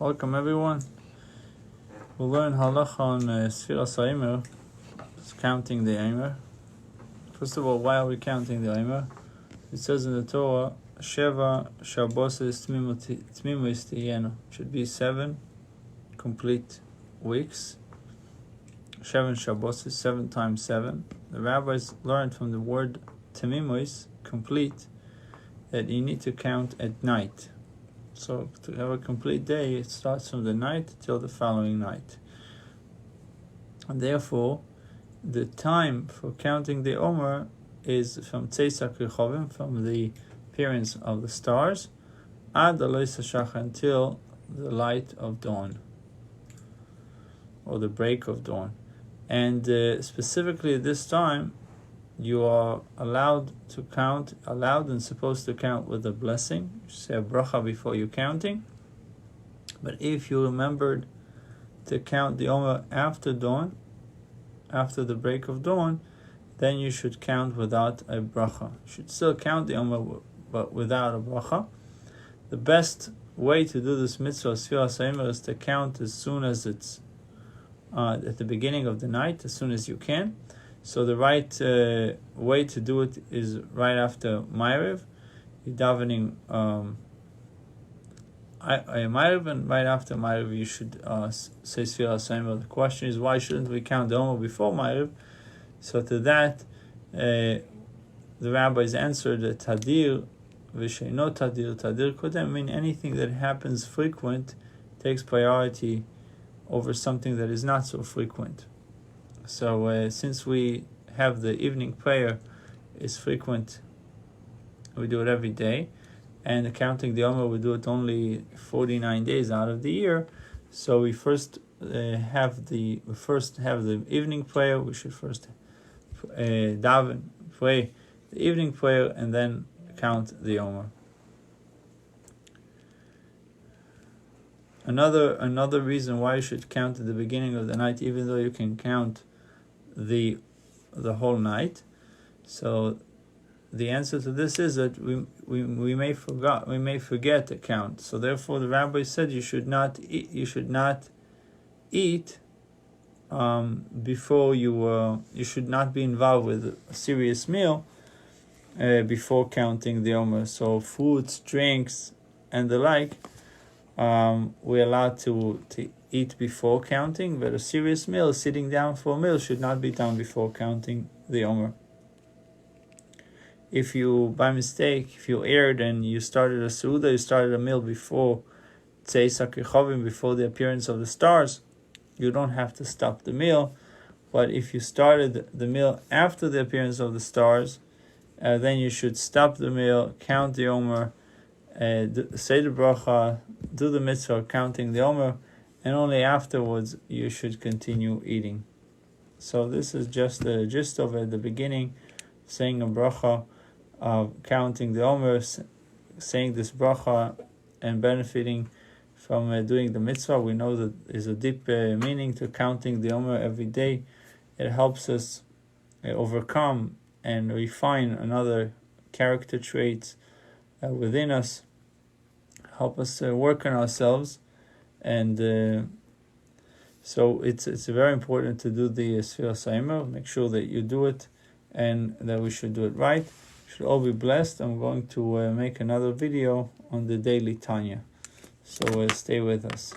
Welcome everyone. We'll learn halacha on Sfiras Omer. It's counting the Omer. First of all, why are we counting the Omer? It says in the Torah, Sheva Shabbos Tmimus Tiyenu. Should be 7 complete weeks. Seven Shabbos is 7 times 7. The rabbis learned from the word Tmimus, complete, that you need to count at night. So to have a complete day, it starts from the night till the following night. And therefore, the time for counting the Omer is from Tzeisak Rechovim, from the appearance of the stars, ad Alois HaShachar, until the light of dawn, or the break of dawn. And specifically at this time, you are allowed and supposed to count with a blessing. You say a bracha before you're counting. But if you remembered to count the Omer after dawn, after the break of dawn, then you should count without a bracha. You should still count the Omer, but without a bracha. The best way to do this mitzvah, Sfiras Omer, is to count as soon as it's at the beginning of the night, as soon as you can. So the right way to do it is right after Ma'ariv. You're davening Ma'ariv, and right after Ma'ariv you should say Sfiras Omer. The question is, why shouldn't we count the Omer before Ma'ariv? So to that, the rabbis answered that Tadir, V'sheino Tadir, Tadir Kodem, mean anything that happens frequent takes priority over something that is not so frequent. So since we have the evening prayer is frequent, we do it every day, and counting the Omer, we do it only 49 days out of the year. So we first have the evening prayer. We should first daven, pray the evening prayer, and then count the Omer. Another reason why you should count at the beginning of the night, even though you can count the whole night. So the answer to this is that we may forget to count. So therefore, the rabbi said you should not eat before you should not be involved with a serious meal before counting the Omer. So foods, drinks, and the like, we're allowed to eat before counting, but a serious meal, sitting down for a meal, should not be done before counting the Omer. If you, by mistake, if you erred and you started a Seudah, you started a meal before Tzeisak Rechovim, before the appearance of the stars, you don't have to stop the meal. But if you started the meal after the appearance of the stars, then you should stop the meal, count the Omer, say the bracha, do the mitzvah of counting the Omer, and only afterwards you should continue eating. So this is just the gist of it. The beginning, saying a bracha of counting the Omer, saying this bracha and benefiting from doing the mitzvah. We know that there's a deep meaning to counting the Omer every day. It helps us overcome and refine another character traits within us, help us work on ourselves. And so it's very important to do the Sfiras Omer. Make sure that you do it, and that we should do it right. We should all be blessed. I'm going to make another video on the daily Tanya. So stay with us.